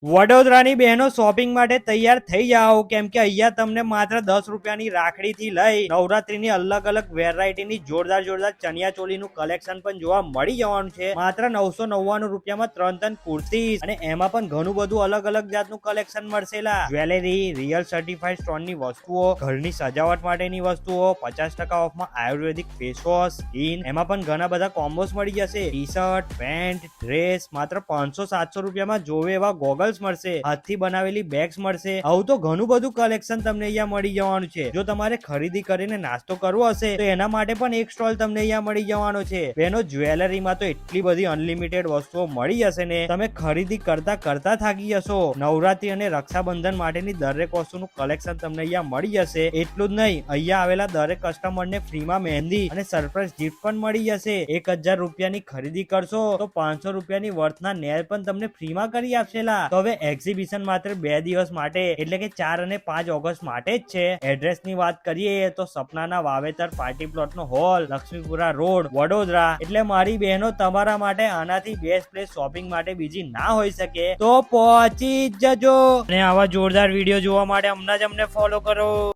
વડોદરાની બહેનો શોપિંગ માટે તૈયાર થઈ જાઓ, કેમ કે અહીંયા તમને માત્ર 10 રૂપિયાની રાખડી થી લઈ નવરાત્રીની અલગ અલગ વેરાયટીની જોરદાર જોરદાર ચણિયા ચોલીનું કલેક્શન પણ જોવા મળી જવાનું છે. માત્ર 999 રૂપિયામાં 3 કુર્તી અને એમાં પણ ઘણું બધું અલગ અલગ જાતનું કલેક્શન મળશેલા. જ્વેલરી, રિયલ સર્ટિફાઈડ સ્ટોનની વસ્તુઓ, ઘરની સજાવટ માટેની વસ્તુઓ, 50% ઓફમાં આયુર્વેદિક ફેસ વોશ, સ્કીન, એમાં પણ ઘણા બધા કોમ્બોસ મળી જશે. ટી શર્ટ, પેન્ટ, ડ્રેસ માત્ર 500-700 રૂપિયામાં જોવે એવા ગોગલ મળશે. હાથથી બનાવેલી બેગ્સ મળશે. આવું તો ઘણું બધું કલેક્શન તમને અહીંયા મળી જવાનું છે. જો તમારે ખરીદી કરીને નાસ્તો કરવો હશે તો એના માટે પણ એક સ્ટોલ તમને અહીંયા મળી જવાનો છે. બેનો જ્વેલરીમાં તો એટલી બધી અનલિમિટેડ વસ્તુઓ મળી જશે ને, તમે ખરીદી કરતા કરતા થાકી જશો. નવરાત્રી અને રક્ષાબંધન માટેની દરેક વસ્તુનું કલેક્શન તમને અહીંયા મળી જશે. એટલું જ નહીં, અહીંયા આવેલા દરેક કસ્ટમરને ફ્રીમાં મહેંદી અને સરપ્રાઈઝ ગિફ્ટ પણ મળી જશે. 1000 રૂપિયાની ખરીદી કરશો તો 500 રૂપિયાની વર્થના નેલ પણ તમને ફ્રીમાં કરી આપશેલા. હવે એક્ઝિબિશન માત્ર 2 દિવસ માટે એટલે કે 4 અને 5 ઓગસ્ટ માટે જ છે. એડ્રેસ ની વાત કરીએ તો સપનાના વાવેતર પાર્ટી પ્લોટ નો હોલ, લક્ષ્મીપુરા રોડ, વડોદરા. એટલે મારી બહેનો, તમારા માટે આનાથી બેસ્ટ પ્લેસ શોપિંગ માટે બીજી ના હોઈ શકે. તો પહોંચી જજો અને આવા જોરદાર વિડીયો જોવા માટે હમણાં જ અમને ફોલો કરો.